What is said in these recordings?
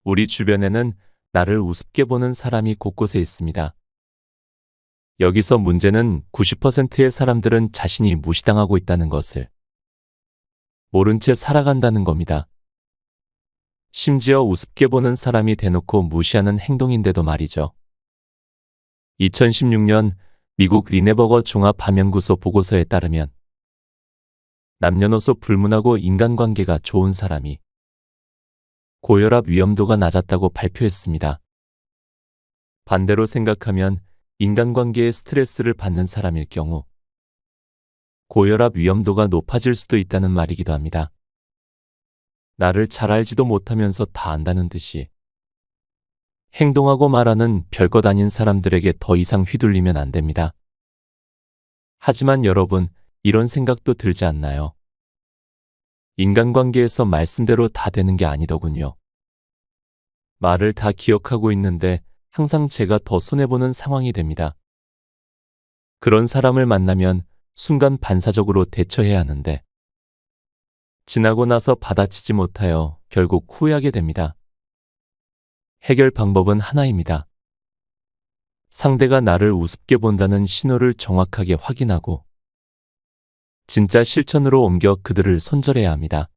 우리 주변에는 나를 우습게 보는 사람이 곳곳에 있습니다. 여기서 문제는 90%의 사람들은 자신이 무시당하고 있다는 것을 모른 채 살아간다는 겁니다. 심지어 우습게 보는 사람이 대놓고 무시하는 행동인데도 말이죠. 2016년 미국 리네버거 종합반면구소 보고서에 따르면 남녀노소 불문하고 인간관계가 좋은 사람이 고혈압 위험도가 낮았다고 발표했습니다. 반대로 생각하면 인간관계에 스트레스를 받는 사람일 경우 고혈압 위험도가 높아질 수도 있다는 말이기도 합니다. 나를 잘 알지도 못하면서 다 안다는 듯이 행동하고 말하는 별것 아닌 사람들에게 더 이상 휘둘리면 안 됩니다. 하지만 여러분, 이런 생각도 들지 않나요? 인간관계에서 말씀대로 다 되는 게 아니더군요. 말을 다 기억하고 있는데 항상 제가 더 손해보는 상황이 됩니다. 그런 사람을 만나면 순간 반사적으로 대처해야 하는데 지나고 나서 받아치지 못하여 결국 후회하게 됩니다. 해결 방법은 하나입니다. 상대가 나를 우습게 본다는 신호를 정확하게 확인하고 진짜 실천으로 옮겨 그들을 손절해야 합니다.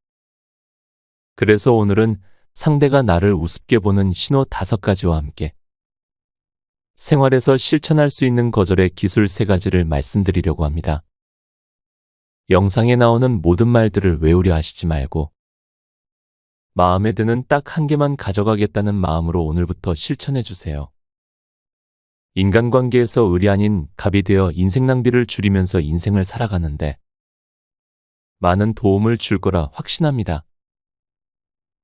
그래서 오늘은 상대가 나를 우습게 보는 신호 5가지와 함께 생활에서 실천할 수 있는 거절의 기술 3가지를 말씀드리려고 합니다. 영상에 나오는 모든 말들을 외우려 하시지 말고 마음에 드는 딱 1개만 가져가겠다는 마음으로 오늘부터 실천해 주세요. 인간관계에서 을이 아닌 갑이 되어 인생 낭비를 줄이면서 인생을 살아가는데 많은 도움을 줄 거라 확신합니다.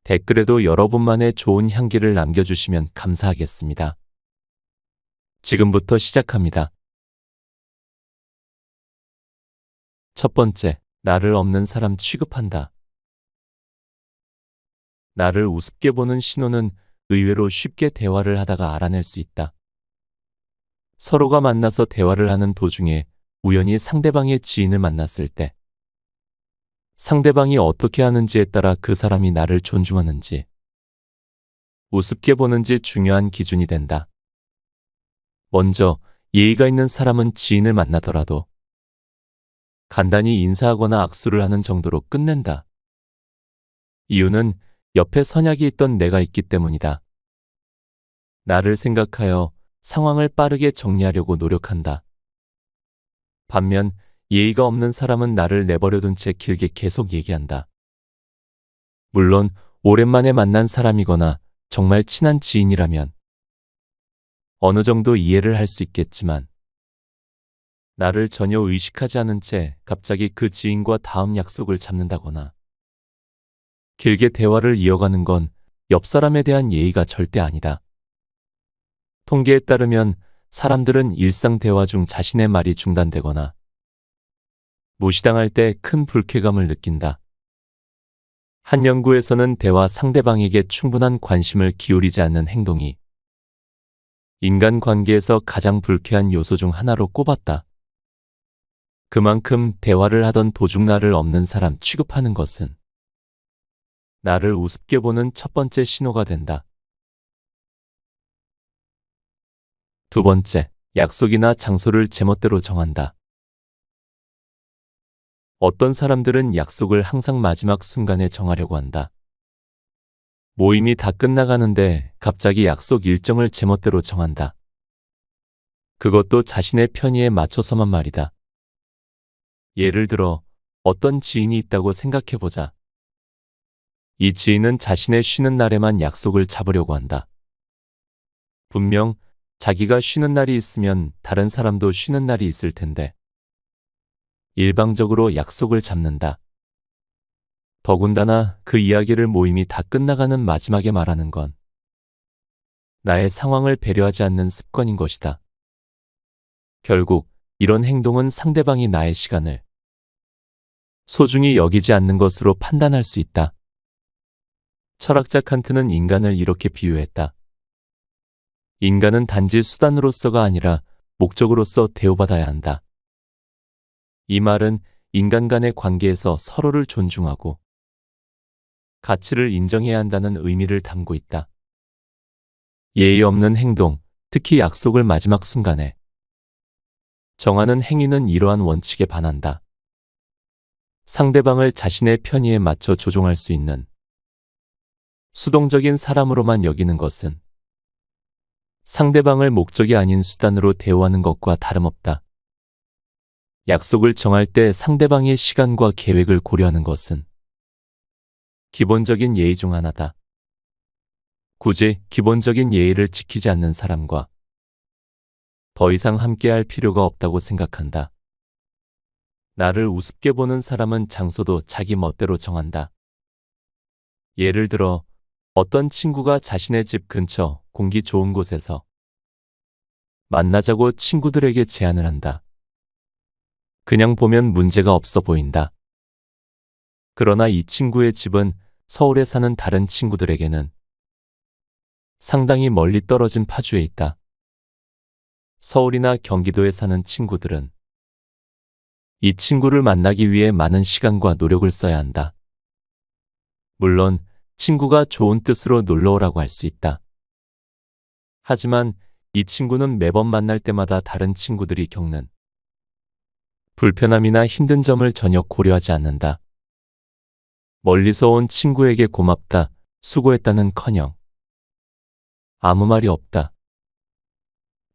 댓글에도 여러분만의 좋은 향기를 남겨주시면 감사하겠습니다. 지금부터 시작합니다. 첫 번째, 나를 없는 사람 취급한다. 나를 우습게 보는 신호는 의외로 쉽게 대화를 하다가 알아낼 수 있다. 서로가 만나서 대화를 하는 도중에 우연히 상대방의 지인을 만났을 때 상대방이 어떻게 하는지에 따라 그 사람이 나를 존중하는지 우습게 보는지 중요한 기준이 된다. 먼저 예의가 있는 사람은 지인을 만나더라도 간단히 인사하거나 악수를 하는 정도로 끝낸다. 이유는 옆에 선약이 있던 내가 있기 때문이다. 나를 생각하여 상황을 빠르게 정리하려고 노력한다. 반면 예의가 없는 사람은 나를 내버려둔 채 길게 계속 얘기한다. 물론 오랜만에 만난 사람이거나 정말 친한 지인이라면 어느 정도 이해를 할 수 있겠지만 나를 전혀 의식하지 않은 채 갑자기 그 지인과 다음 약속을 잡는다거나 길게 대화를 이어가는 건 옆 사람에 대한 예의가 절대 아니다. 통계에 따르면 사람들은 일상 대화 중 자신의 말이 중단되거나 무시당할 때 큰 불쾌감을 느낀다. 한 연구에서는 대화 상대방에게 충분한 관심을 기울이지 않는 행동이 인간관계에서 가장 불쾌한 요소 중 하나로 꼽았다. 그만큼 대화를 하던 도중 나를 없는 사람 취급하는 것은 나를 우습게 보는 첫 번째 신호가 된다. 두 번째, 약속이나 장소를 제멋대로 정한다. 어떤 사람들은 약속을 항상 마지막 순간에 정하려고 한다. 모임이 다 끝나가는데 갑자기 약속 일정을 제멋대로 정한다. 그것도 자신의 편의에 맞춰서만 말이다. 예를 들어 어떤 지인이 있다고 생각해보자. 이 지인은 자신의 쉬는 날에만 약속을 잡으려고 한다. 분명 자기가 쉬는 날이 있으면 다른 사람도 쉬는 날이 있을 텐데 일방적으로 약속을 잡는다. 더군다나 그 이야기를 모임이 다 끝나가는 마지막에 말하는 건 나의 상황을 배려하지 않는 습관인 것이다. 결국 이런 행동은 상대방이 나의 시간을 소중히 여기지 않는 것으로 판단할 수 있다. 철학자 칸트는 인간을 이렇게 비유했다. 인간은 단지 수단으로서가 아니라 목적으로서 대우받아야 한다. 이 말은 인간 간의 관계에서 서로를 존중하고 가치를 인정해야 한다는 의미를 담고 있다. 예의 없는 행동, 특히 약속을 마지막 순간에 정하는 행위는 이러한 원칙에 반한다. 상대방을 자신의 편의에 맞춰 조종할 수 있는 수동적인 사람으로만 여기는 것은 상대방을 목적이 아닌 수단으로 대우하는 것과 다름없다. 약속을 정할 때 상대방의 시간과 계획을 고려하는 것은 기본적인 예의 중 하나다. 굳이 기본적인 예의를 지키지 않는 사람과 더 이상 함께할 필요가 없다고 생각한다. 나를 우습게 보는 사람은 장소도 자기 멋대로 정한다. 예를 들어 어떤 친구가 자신의 집 근처 공기 좋은 곳에서 만나자고 친구들에게 제안을 한다. 그냥 보면 문제가 없어 보인다. 그러나 이 친구의 집은 서울에 사는 다른 친구들에게는 상당히 멀리 떨어진 파주에 있다. 서울이나 경기도에 사는 친구들은 이 친구를 만나기 위해 많은 시간과 노력을 써야 한다. 물론 친구가 좋은 뜻으로 놀러 오라고 할 수 있다. 하지만 이 친구는 매번 만날 때마다 다른 친구들이 겪는 불편함이나 힘든 점을 전혀 고려하지 않는다. 멀리서 온 친구에게 고맙다, 수고했다는커녕 아무 말이 없다.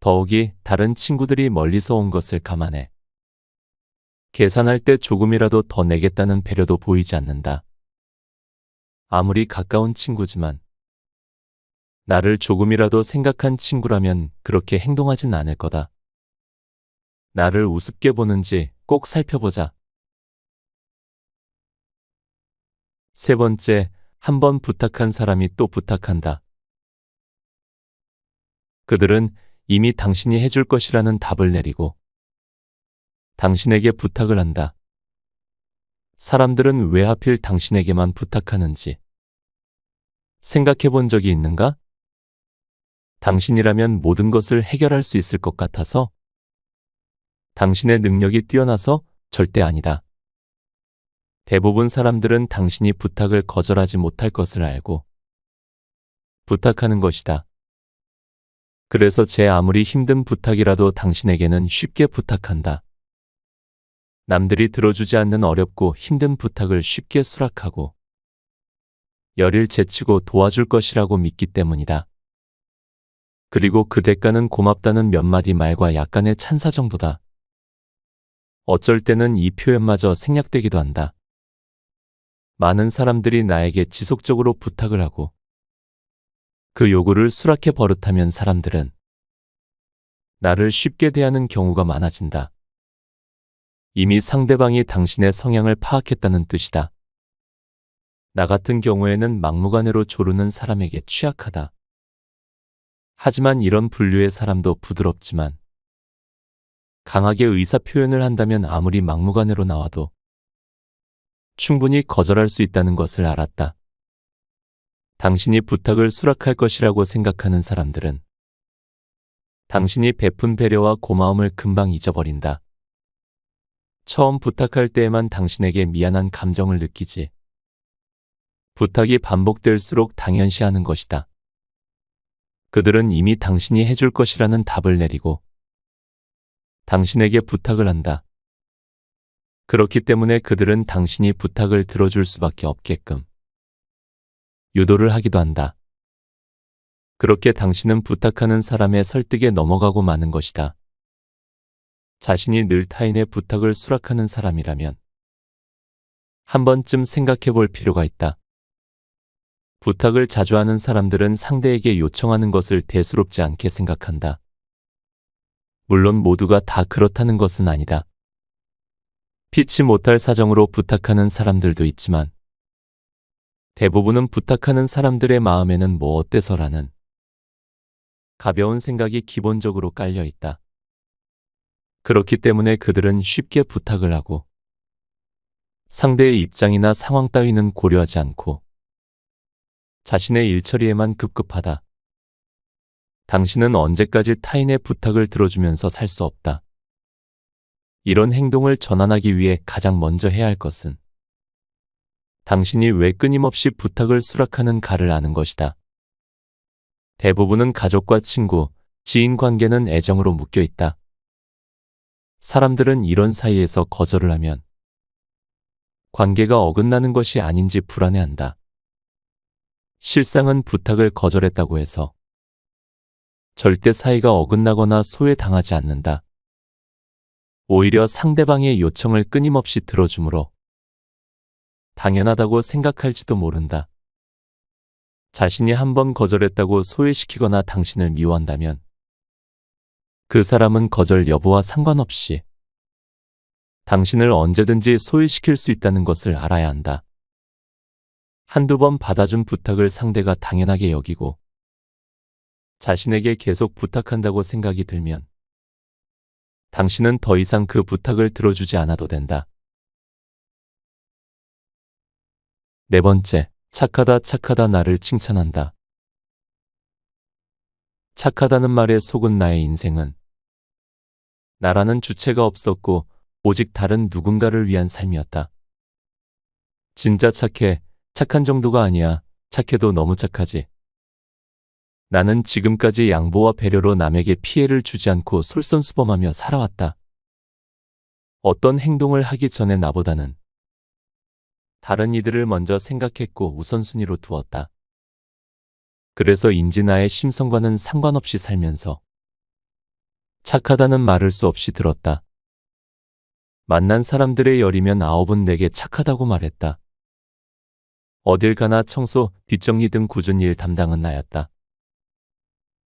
더욱이 다른 친구들이 멀리서 온 것을 감안해 계산할 때 조금이라도 더 내겠다는 배려도 보이지 않는다. 아무리 가까운 친구지만 나를 조금이라도 생각한 친구라면 그렇게 행동하진 않을 거다. 나를 우습게 보는지 꼭 살펴보자. 세 번째, 한 번 부탁한 사람이 또 부탁한다. 그들은 이미 당신이 해줄 것이라는 답을 내리고 당신에게 부탁을 한다. 사람들은 왜 하필 당신에게만 부탁하는지 생각해 본 적이 있는가? 당신이라면 모든 것을 해결할 수 있을 것 같아서? 당신의 능력이 뛰어나서? 절대 아니다. 대부분 사람들은 당신이 부탁을 거절하지 못할 것을 알고 부탁하는 것이다. 그래서 제 아무리 힘든 부탁이라도 당신에게는 쉽게 부탁한다. 남들이 들어주지 않는 어렵고 힘든 부탁을 쉽게 수락하고 열일 제치고 도와줄 것이라고 믿기 때문이다. 그리고 그 대가는 고맙다는 몇 마디 말과 약간의 찬사 정도다. 어쩔 때는 이 표현마저 생략되기도 한다. 많은 사람들이 나에게 지속적으로 부탁을 하고 그 요구를 수락해 버릇하면 사람들은 나를 쉽게 대하는 경우가 많아진다. 이미 상대방이 당신의 성향을 파악했다는 뜻이다. 나 같은 경우에는 막무가내로 조르는 사람에게 취약하다. 하지만 이런 분류의 사람도 부드럽지만 강하게 의사 표현을 한다면 아무리 막무가내로 나와도 충분히 거절할 수 있다는 것을 알았다. 당신이 부탁을 수락할 것이라고 생각하는 사람들은 당신이 베푼 배려와 고마움을 금방 잊어버린다. 처음 부탁할 때에만 당신에게 미안한 감정을 느끼지. 부탁이 반복될수록 당연시하는 것이다. 그들은 이미 당신이 해줄 것이라는 답을 내리고 당신에게 부탁을 한다. 그렇기 때문에 그들은 당신이 부탁을 들어줄 수밖에 없게끔 유도를 하기도 한다. 그렇게 당신은 부탁하는 사람의 설득에 넘어가고 마는 것이다. 자신이 늘 타인의 부탁을 수락하는 사람이라면 한 번쯤 생각해 볼 필요가 있다. 부탁을 자주 하는 사람들은 상대에게 요청하는 것을 대수롭지 않게 생각한다. 물론 모두가 다 그렇다는 것은 아니다. 피치 못할 사정으로 부탁하는 사람들도 있지만 대부분은 부탁하는 사람들의 마음에는 뭐 어때서라는 가벼운 생각이 기본적으로 깔려 있다. 그렇기 때문에 그들은 쉽게 부탁을 하고 상대의 입장이나 상황 따위는 고려하지 않고 자신의 일처리에만 급급하다. 당신은 언제까지 타인의 부탁을 들어주면서 살 수 없다. 이런 행동을 전환하기 위해 가장 먼저 해야 할 것은 당신이 왜 끊임없이 부탁을 수락하는가를 아는 것이다. 대부분은 가족과 친구, 지인 관계는 애정으로 묶여 있다. 사람들은 이런 사이에서 거절을 하면 관계가 어긋나는 것이 아닌지 불안해한다. 실상은 부탁을 거절했다고 해서 절대 사이가 어긋나거나 소외당하지 않는다. 오히려 상대방의 요청을 끊임없이 들어주므로 당연하다고 생각할지도 모른다. 자신이 한 번 거절했다고 소외시키거나 당신을 미워한다면 그 사람은 거절 여부와 상관없이 당신을 언제든지 소외시킬 수 있다는 것을 알아야 한다. 한두 번 받아준 부탁을 상대가 당연하게 여기고 자신에게 계속 부탁한다고 생각이 들면 당신은 더 이상 그 부탁을 들어주지 않아도 된다. 네 번째, 착하다 착하다 나를 칭찬한다. 착하다는 말에 속은 나의 인생은 나라는 주체가 없었고 오직 다른 누군가를 위한 삶이었다. 진짜 착해, 착한 정도가 아니야. 착해도 너무 착하지. 나는 지금까지 양보와 배려로 남에게 피해를 주지 않고 솔선수범하며 살아왔다. 어떤 행동을 하기 전에 나보다는 다른 이들을 먼저 생각했고 우선순위로 두었다. 그래서인지 나의 심성과는 상관없이 살면서 착하다는 말을 수 없이 들었다. 만난 사람들의 10이면 9은 내게 착하다고 말했다. 어딜 가나 청소, 뒷정리 등 굳은 일 담당은 나였다.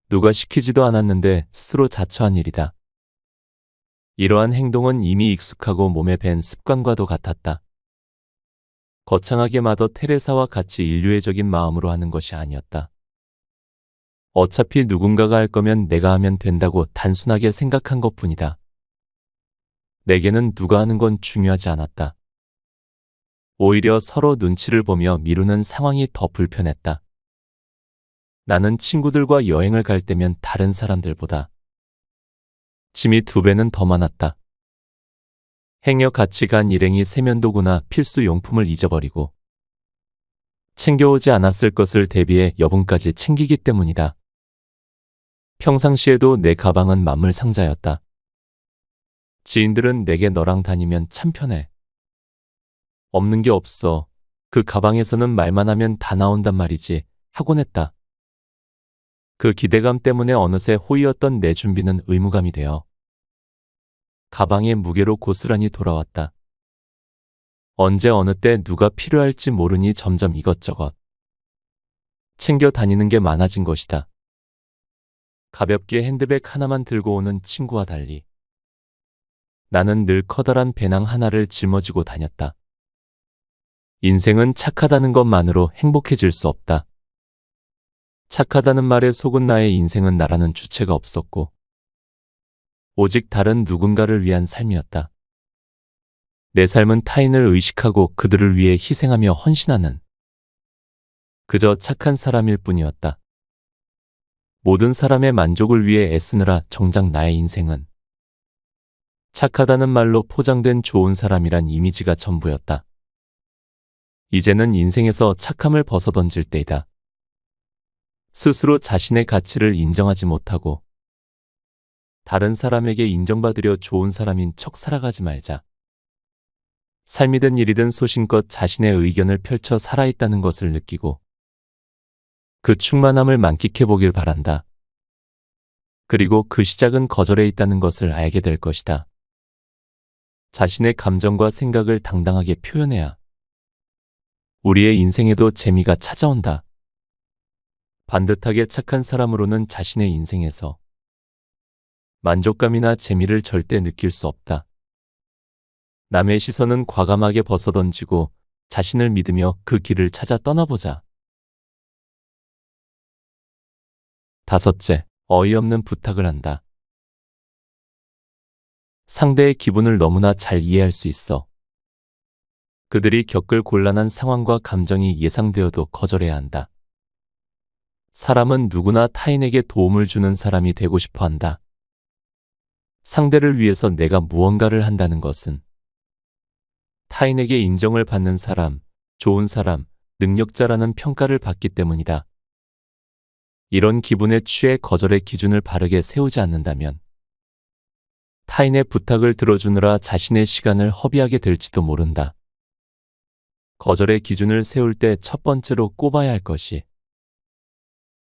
누가 시키지도 않았는데 스스로 자처한 일이다. 이러한 행동은 이미 익숙하고 몸에 밴 습관과도 같았다. 거창하게 마더 테레사와 같이 인류애적인 마음으로 하는 것이 아니었다. 어차피 누군가가 할 거면 내가 하면 된다고 단순하게 생각한 것뿐이다. 내게는 누가 하는 건 중요하지 않았다. 오히려 서로 눈치를 보며 미루는 상황이 더 불편했다. 나는 친구들과 여행을 갈 때면 다른 사람들보다 짐이 2배는 더 많았다. 행여 같이 간 일행이 세면도구나 필수 용품을 잊어버리고 챙겨오지 않았을 것을 대비해 여분까지 챙기기 때문이다. 평상시에도 내 가방은 만물 상자였다. 지인들은 내게 너랑 다니면 참 편해. 없는 게 없어. 그 가방에서는 말만 하면 다 나온단 말이지. 하곤 했다. 그 기대감 때문에 어느새 호의였던 내 준비는 의무감이 되어 가방의 무게로 고스란히 돌아왔다. 언제 어느 때 누가 필요할지 모르니 점점 이것저것 챙겨 다니는 게 많아진 것이다. 가볍게 핸드백 하나만 들고 오는 친구와 달리 나는 늘 커다란 배낭 하나를 짊어지고 다녔다. 인생은 착하다는 것만으로 행복해질 수 없다. 착하다는 말에 속은 나의 인생은 나라는 주체가 없었고 오직 다른 누군가를 위한 삶이었다. 내 삶은 타인을 의식하고 그들을 위해 희생하며 헌신하는 그저 착한 사람일 뿐이었다. 모든 사람의 만족을 위해 애쓰느라 정작 나의 인생은 착하다는 말로 포장된 좋은 사람이란 이미지가 전부였다. 이제는 인생에서 착함을 벗어던질 때이다. 스스로 자신의 가치를 인정하지 못하고 다른 사람에게 인정받으려 좋은 사람인 척 살아가지 말자. 삶이든 일이든 소신껏 자신의 의견을 펼쳐 살아있다는 것을 느끼고 그 충만함을 만끽해 보길 바란다. 그리고 그 시작은 거절에 있다는 것을 알게 될 것이다. 자신의 감정과 생각을 당당하게 표현해야 우리의 인생에도 재미가 찾아온다. 반듯하게 착한 사람으로는 자신의 인생에서 만족감이나 재미를 절대 느낄 수 없다. 남의 시선은 과감하게 벗어던지고 자신을 믿으며 그 길을 찾아 떠나보자. 5째, 어이없는 부탁을 한다. 상대의 기분을 너무나 잘 이해할 수 있어. 그들이 겪을 곤란한 상황과 감정이 예상되어도 거절해야 한다. 사람은 누구나 타인에게 도움을 주는 사람이 되고 싶어 한다. 상대를 위해서 내가 무언가를 한다는 것은 타인에게 인정을 받는 사람, 좋은 사람, 능력자라는 평가를 받기 때문이다. 이런 기분에 취해 거절의 기준을 바르게 세우지 않는다면 타인의 부탁을 들어주느라 자신의 시간을 허비하게 될지도 모른다. 거절의 기준을 세울 때 첫 번째로 꼽아야 할 것이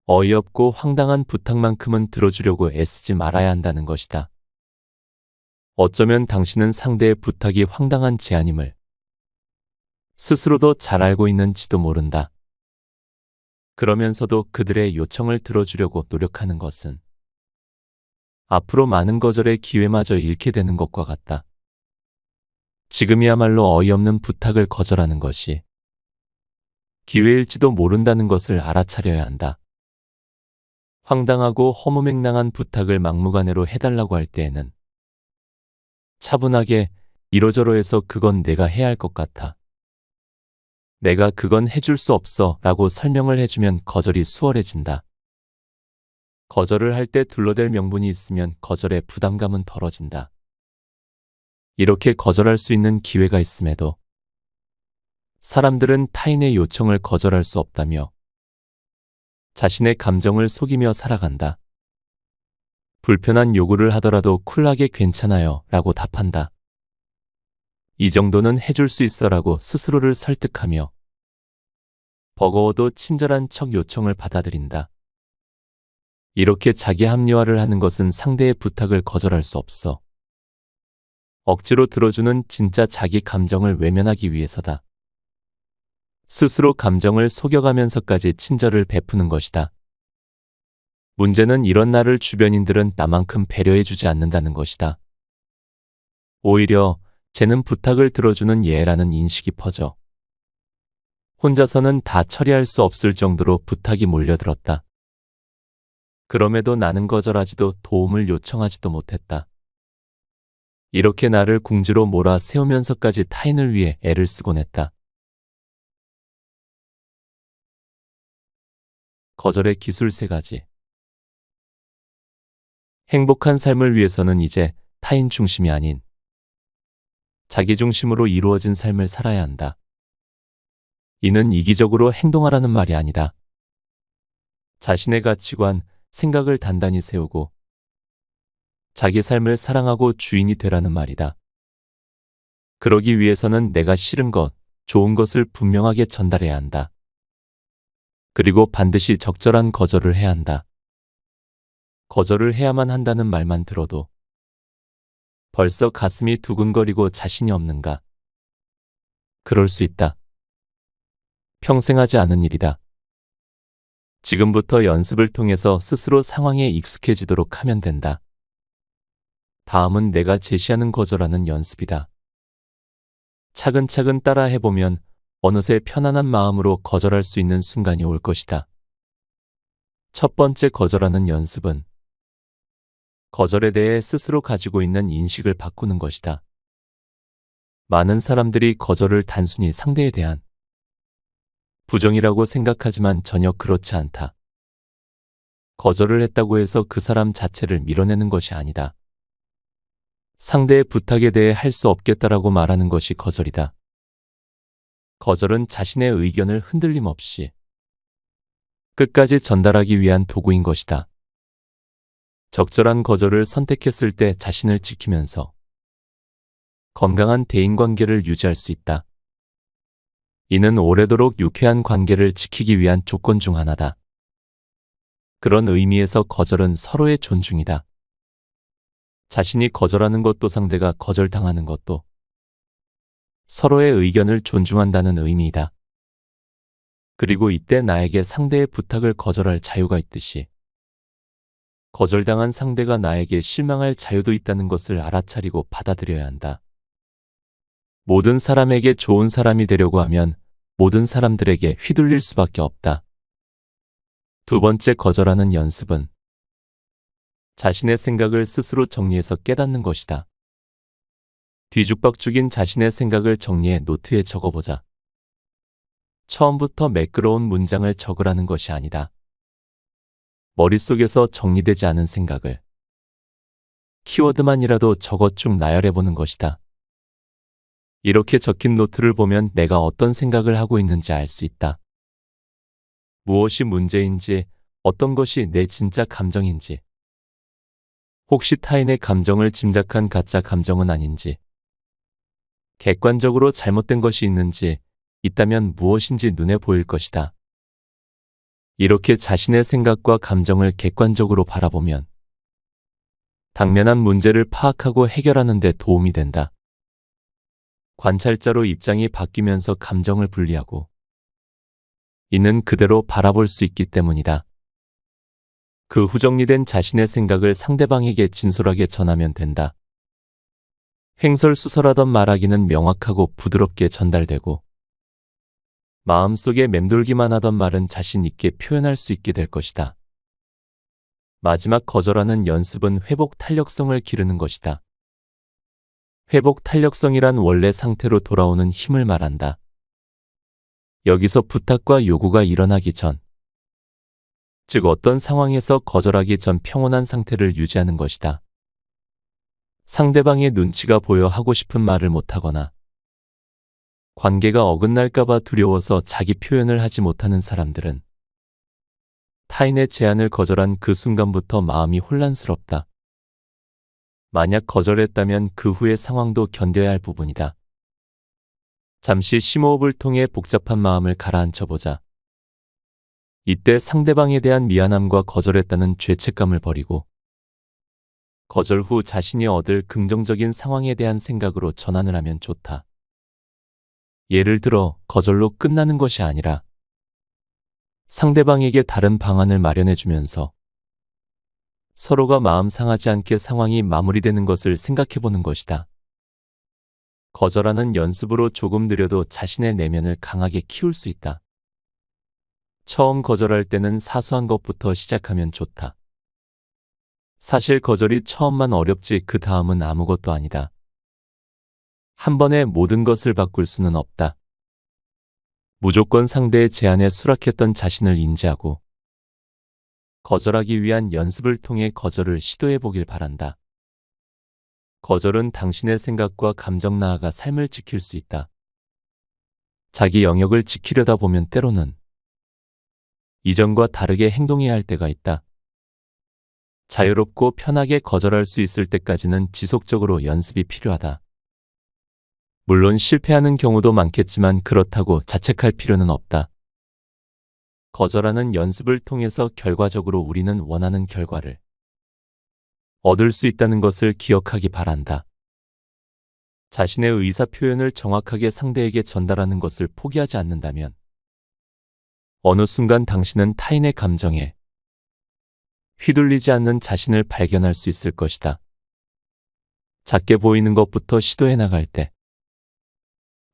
어이없고 황당한 부탁만큼은 들어주려고 애쓰지 말아야 한다는 것이다. 어쩌면 당신은 상대의 부탁이 황당한 제안임을 스스로도 잘 알고 있는지도 모른다. 그러면서도 그들의 요청을 들어주려고 노력하는 것은 앞으로 많은 거절의 기회마저 잃게 되는 것과 같다. 지금이야말로 어이없는 부탁을 거절하는 것이 기회일지도 모른다는 것을 알아차려야 한다. 황당하고 허무맹랑한 부탁을 막무가내로 해달라고 할 때에는 차분하게 이러저러해서 그건 내가 해야 할 것 같아. 내가 그건 해줄 수 없어 라고 설명을 해주면 거절이 수월해진다. 거절을 할 때 둘러댈 명분이 있으면 거절의 부담감은 덜어진다. 이렇게 거절할 수 있는 기회가 있음에도 사람들은 타인의 요청을 거절할 수 없다며 자신의 감정을 속이며 살아간다. 불편한 요구를 하더라도 쿨하게 괜찮아요 라고 답한다. 이 정도는 해줄 수 있어 라고 스스로를 설득하며 버거워도 친절한 척 요청을 받아들인다. 이렇게 자기 합리화를 하는 것은 상대의 부탁을 거절할 수 없어. 억지로 들어주는 진짜 자기 감정을 외면하기 위해서다. 스스로 감정을 속여가면서까지 친절을 베푸는 것이다. 문제는 이런 나를 주변인들은 나만큼 배려해주지 않는다는 것이다. 오히려 쟤는 부탁을 들어주는 얘라는 인식이 퍼져 혼자서는 다 처리할 수 없을 정도로 부탁이 몰려들었다. 그럼에도 나는 거절하지도 도움을 요청하지도 못했다. 이렇게 나를 궁지로 몰아 세우면서까지 타인을 위해 애를 쓰곤 했다. 거절의 기술 3가지. 행복한 삶을 위해서는 이제 타인 중심이 아닌 자기 중심으로 이루어진 삶을 살아야 한다. 이는 이기적으로 행동하라는 말이 아니다. 자신의 가치관, 생각을 단단히 세우고 자기 삶을 사랑하고 주인이 되라는 말이다. 그러기 위해서는 내가 싫은 것, 좋은 것을 분명하게 전달해야 한다. 그리고 반드시 적절한 거절을 해야 한다. 거절을 해야만 한다는 말만 들어도 벌써 가슴이 두근거리고 자신이 없는가? 그럴 수 있다. 평생 하지 않은 일이다. 지금부터 연습을 통해서 스스로 상황에 익숙해지도록 하면 된다. 다음은 내가 제시하는 거절하는 연습이다. 차근차근 따라 해보면 어느새 편안한 마음으로 거절할 수 있는 순간이 올 것이다. 첫 번째 거절하는 연습은 거절에 대해 스스로 가지고 있는 인식을 바꾸는 것이다. 많은 사람들이 거절을 단순히 상대에 대한 부정이라고 생각하지만 전혀 그렇지 않다. 거절을 했다고 해서 그 사람 자체를 밀어내는 것이 아니다. 상대의 부탁에 대해 할 수 없겠다라고 말하는 것이 거절이다. 거절은 자신의 의견을 흔들림 없이 끝까지 전달하기 위한 도구인 것이다. 적절한 거절을 선택했을 때 자신을 지키면서 건강한 대인관계를 유지할 수 있다. 이는 오래도록 유쾌한 관계를 지키기 위한 조건 중 하나다. 그런 의미에서 거절은 서로의 존중이다. 자신이 거절하는 것도 상대가 거절당하는 것도 서로의 의견을 존중한다는 의미이다. 그리고 이때 나에게 상대의 부탁을 거절할 자유가 있듯이 거절당한 상대가 나에게 실망할 자유도 있다는 것을 알아차리고 받아들여야 한다. 모든 사람에게 좋은 사람이 되려고 하면 모든 사람들에게 휘둘릴 수밖에 없다. 두 번째 거절하는 연습은 자신의 생각을 스스로 정리해서 깨닫는 것이다. 뒤죽박죽인 자신의 생각을 정리해 노트에 적어보자. 처음부터 매끄러운 문장을 적으라는 것이 아니다. 머릿속에서 정리되지 않은 생각을 키워드만이라도 적어 쭉 나열해보는 것이다. 이렇게 적힌 노트를 보면 내가 어떤 생각을 하고 있는지 알 수 있다. 무엇이 문제인지, 어떤 것이 내 진짜 감정인지, 혹시 타인의 감정을 짐작한 가짜 감정은 아닌지, 객관적으로 잘못된 것이 있는지, 있다면 무엇인지 눈에 보일 것이다. 이렇게 자신의 생각과 감정을 객관적으로 바라보면 당면한 문제를 파악하고 해결하는 데 도움이 된다. 관찰자로 입장이 바뀌면서 감정을 분리하고 있는 그대로 바라볼 수 있기 때문이다. 그 후 정리된 자신의 생각을 상대방에게 진솔하게 전하면 된다. 횡설수설하던 말하기는 명확하고 부드럽게 전달되고 마음속에 맴돌기만 하던 말은 자신 있게 표현할 수 있게 될 것이다. 마지막 거절하는 연습은 회복 탄력성을 기르는 것이다. 회복 탄력성이란 원래 상태로 돌아오는 힘을 말한다. 여기서 부탁과 요구가 일어나기 전, 즉 어떤 상황에서 거절하기 전 평온한 상태를 유지하는 것이다. 상대방의 눈치가 보여 하고 싶은 말을 못하거나 관계가 어긋날까봐 두려워서 자기 표현을 하지 못하는 사람들은 타인의 제안을 거절한 그 순간부터 마음이 혼란스럽다. 만약 거절했다면 그 후의 상황도 견뎌야 할 부분이다. 잠시 심호흡을 통해 복잡한 마음을 가라앉혀보자. 이때 상대방에 대한 미안함과 거절했다는 죄책감을 버리고 거절 후 자신이 얻을 긍정적인 상황에 대한 생각으로 전환을 하면 좋다. 예를 들어 거절로 끝나는 것이 아니라 상대방에게 다른 방안을 마련해주면서 서로가 마음 상하지 않게 상황이 마무리되는 것을 생각해보는 것이다. 거절하는 연습으로 조금 느려도 자신의 내면을 강하게 키울 수 있다. 처음 거절할 때는 사소한 것부터 시작하면 좋다. 사실 거절이 처음만 어렵지 그 다음은 아무것도 아니다. 한 번에 모든 것을 바꿀 수는 없다. 무조건 상대의 제안에 수락했던 자신을 인지하고 거절하기 위한 연습을 통해 거절을 시도해 보길 바란다. 거절은 당신의 생각과 감정 나아가 삶을 지킬 수 있다. 자기 영역을 지키려다 보면 때로는 이전과 다르게 행동해야 할 때가 있다. 자유롭고 편하게 거절할 수 있을 때까지는 지속적으로 연습이 필요하다. 물론 실패하는 경우도 많겠지만 그렇다고 자책할 필요는 없다. 거절하는 연습을 통해서 결과적으로 우리는 원하는 결과를 얻을 수 있다는 것을 기억하기 바란다. 자신의 의사 표현을 정확하게 상대에게 전달하는 것을 포기하지 않는다면 어느 순간 당신은 타인의 감정에 휘둘리지 않는 자신을 발견할 수 있을 것이다. 작게 보이는 것부터 시도해 나갈 때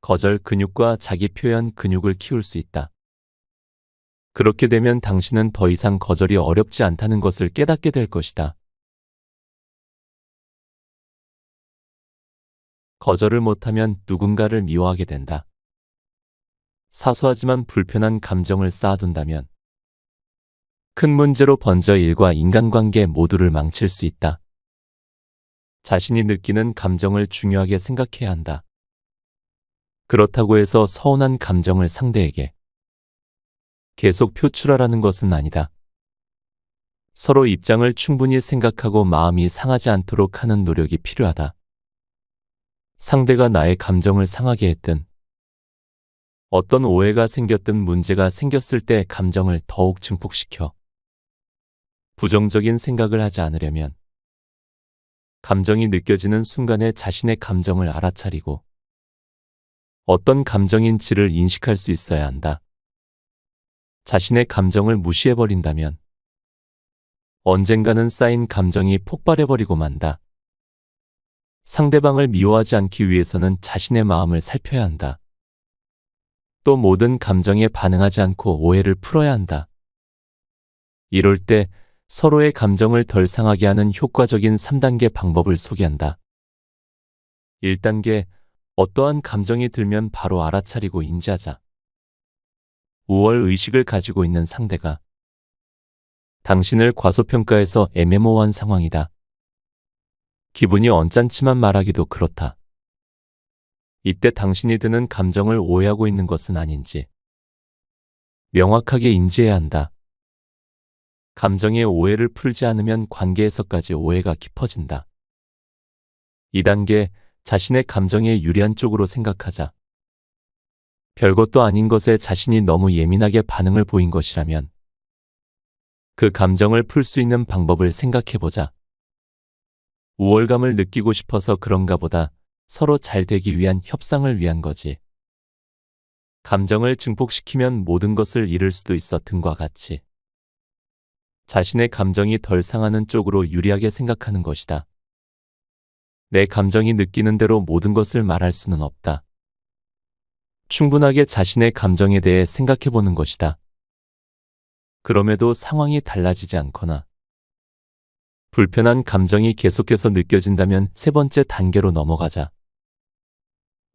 거절 근육과 자기 표현 근육을 키울 수 있다. 그렇게 되면 당신은 더 이상 거절이 어렵지 않다는 것을 깨닫게 될 것이다. 거절을 못하면 누군가를 미워하게 된다. 사소하지만 불편한 감정을 쌓아둔다면 큰 문제로 번져 일과 인간관계 모두를 망칠 수 있다. 자신이 느끼는 감정을 중요하게 생각해야 한다. 그렇다고 해서 서운한 감정을 상대에게 계속 표출하라는 것은 아니다. 서로 입장을 충분히 생각하고 마음이 상하지 않도록 하는 노력이 필요하다. 상대가 나의 감정을 상하게 했든 어떤 오해가 생겼든 문제가 생겼을 때 감정을 더욱 증폭시켜 부정적인 생각을 하지 않으려면 감정이 느껴지는 순간에 자신의 감정을 알아차리고 어떤 감정인지를 인식할 수 있어야 한다. 자신의 감정을 무시해버린다면 언젠가는 쌓인 감정이 폭발해버리고 만다. 상대방을 미워하지 않기 위해서는 자신의 마음을 살펴야 한다. 또 모든 감정에 반응하지 않고 오해를 풀어야 한다. 이럴 때 서로의 감정을 덜 상하게 하는 효과적인 3단계 방법을 소개한다. 1단계, 어떠한 감정이 들면 바로 알아차리고 인지하자. 우월 의식을 가지고 있는 상대가 당신을 과소평가해서 애매모호한 상황이다. 기분이 언짢지만 말하기도 그렇다. 이때 당신이 드는 감정을 오해하고 있는 것은 아닌지 명확하게 인지해야 한다. 감정의 오해를 풀지 않으면 관계에서까지 오해가 깊어진다. 2단계, 자신의 감정에 유리한 쪽으로 생각하자. 별것도 아닌 것에 자신이 너무 예민하게 반응을 보인 것이라면 그 감정을 풀 수 있는 방법을 생각해보자. 우월감을 느끼고 싶어서 그런가 보다. 서로 잘 되기 위한 협상을 위한 거지. 감정을 증폭시키면 모든 것을 잃을 수도 있어 등과 같이. 자신의 감정이 덜 상하는 쪽으로 유리하게 생각하는 것이다. 내 감정이 느끼는 대로 모든 것을 말할 수는 없다. 충분하게 자신의 감정에 대해 생각해 보는 것이다. 그럼에도 상황이 달라지지 않거나 불편한 감정이 계속해서 느껴진다면 세 번째 단계로 넘어가자.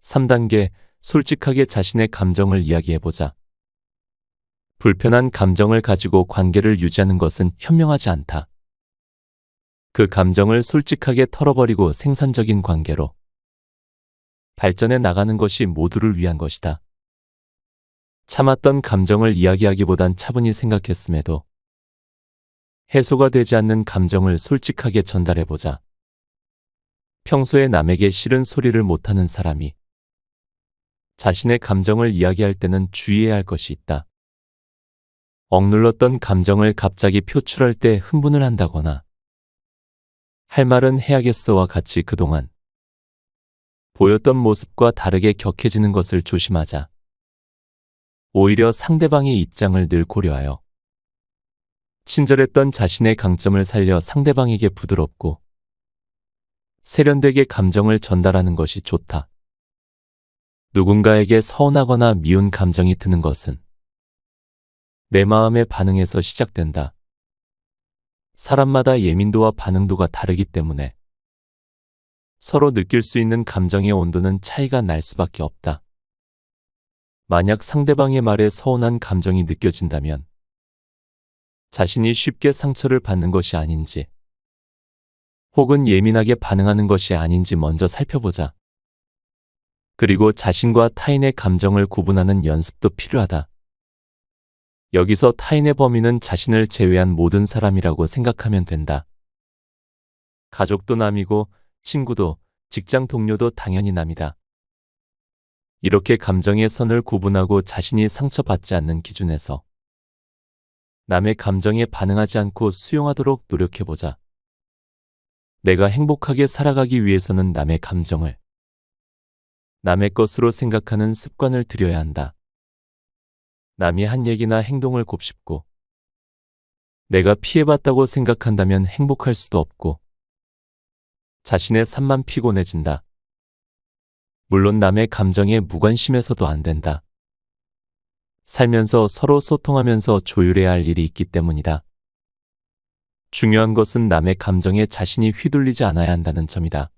3단계, 솔직하게 자신의 감정을 이야기해보자. 불편한 감정을 가지고 관계를 유지하는 것은 현명하지 않다. 그 감정을 솔직하게 털어버리고 생산적인 관계로 발전해 나가는 것이 모두를 위한 것이다. 참았던 감정을 이야기하기보단 차분히 생각했음에도 해소가 되지 않는 감정을 솔직하게 전달해보자. 평소에 남에게 싫은 소리를 못하는 사람이 자신의 감정을 이야기할 때는 주의해야 할 것이 있다. 억눌렀던 감정을 갑자기 표출할 때 흥분을 한다거나 할 말은 해야겠어와 같이 그동안 보였던 모습과 다르게 격해지는 것을 조심하자. 오히려 상대방의 입장을 늘 고려하여 친절했던 자신의 강점을 살려 상대방에게 부드럽고 세련되게 감정을 전달하는 것이 좋다. 누군가에게 서운하거나 미운 감정이 드는 것은 내 마음의 반응에서 시작된다. 사람마다 예민도와 반응도가 다르기 때문에 서로 느낄 수 있는 감정의 온도는 차이가 날 수밖에 없다. 만약 상대방의 말에 서운한 감정이 느껴진다면 자신이 쉽게 상처를 받는 것이 아닌지 혹은 예민하게 반응하는 것이 아닌지 먼저 살펴보자. 그리고 자신과 타인의 감정을 구분하는 연습도 필요하다. 여기서 타인의 범위는 자신을 제외한 모든 사람이라고 생각하면 된다. 가족도 남이고 친구도 직장 동료도 당연히 남이다. 이렇게 감정의 선을 구분하고 자신이 상처받지 않는 기준에서 남의 감정에 반응하지 않고 수용하도록 노력해보자. 내가 행복하게 살아가기 위해서는 남의 감정을 남의 것으로 생각하는 습관을 들여야 한다. 남이 한 얘기나 행동을 곱씹고 내가 피해봤다고 생각한다면 행복할 수도 없고 자신의 삶만 피곤해진다. 물론 남의 감정에 무관심해서도 안 된다. 살면서 서로 소통하면서 조율해야 할 일이 있기 때문이다. 중요한 것은 남의 감정에 자신이 휘둘리지 않아야 한다는 점이다.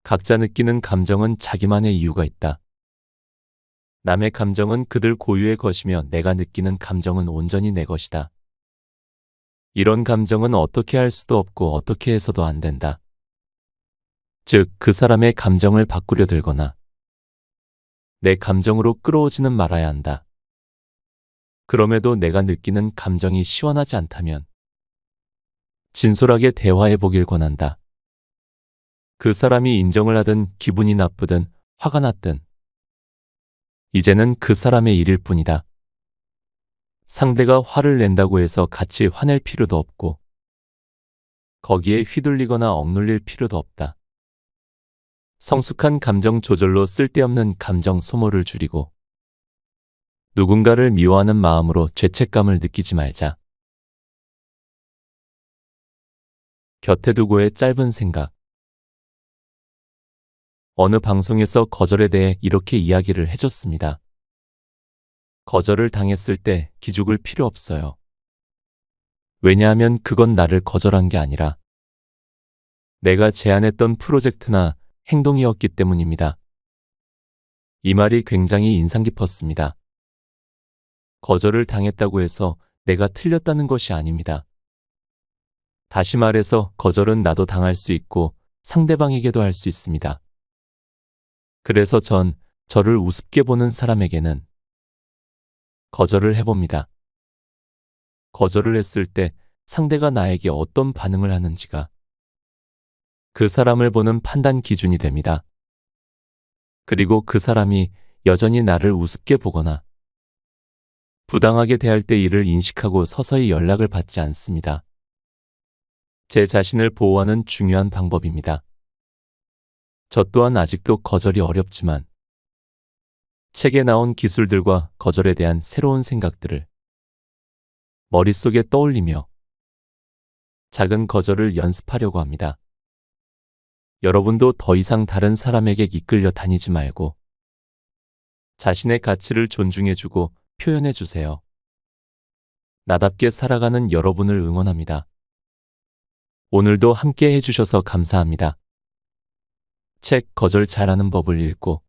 각자 느끼는 감정은 자기만의 이유가 있다. 남의 감정은 그들 고유의 것이며 내가 느끼는 감정은 온전히 내 것이다. 이런 감정은 어떻게 할 수도 없고 어떻게 해서도 안 된다. 즉, 그 사람의 감정을 바꾸려 들거나 내 감정으로 끌어오지는 말아야 한다. 그럼에도 내가 느끼는 감정이 시원하지 않다면 진솔하게 대화해 보길 권한다. 그 사람이 인정을 하든 기분이 나쁘든 화가 났든 이제는 그 사람의 일일 뿐이다. 상대가 화를 낸다고 해서 같이 화낼 필요도 없고 거기에 휘둘리거나 억눌릴 필요도 없다. 성숙한 감정 조절로 쓸데없는 감정 소모를 줄이고 누군가를 미워하는 마음으로 죄책감을 느끼지 말자. 곁에 두고의 짧은 생각. 어느 방송에서 거절에 대해 이렇게 이야기를 해줬습니다. 거절을 당했을 때 기죽을 필요 없어요. 왜냐하면 그건 나를 거절한 게 아니라 내가 제안했던 프로젝트나 행동이었기 때문입니다. 이 말이 굉장히 인상 깊었습니다. 거절을 당했다고 해서 내가 틀렸다는 것이 아닙니다. 다시 말해서 거절은 나도 당할 수 있고 상대방에게도 할 수 있습니다. 그래서 전 저를 우습게 보는 사람에게는 거절을 해봅니다. 거절을 했을 때 상대가 나에게 어떤 반응을 하는지가 그 사람을 보는 판단 기준이 됩니다. 그리고 그 사람이 여전히 나를 우습게 보거나 부당하게 대할 때 이를 인식하고 서서히 연락을 받지 않습니다. 제 자신을 보호하는 중요한 방법입니다. 저 또한 아직도 거절이 어렵지만 책에 나온 기술들과 거절에 대한 새로운 생각들을 머릿속에 떠올리며 작은 거절을 연습하려고 합니다. 여러분도 더 이상 다른 사람에게 이끌려 다니지 말고 자신의 가치를 존중해주고 표현해주세요. 나답게 살아가는 여러분을 응원합니다. 오늘도 함께 해주셔서 감사합니다. 책 거절 잘하는 법을 읽고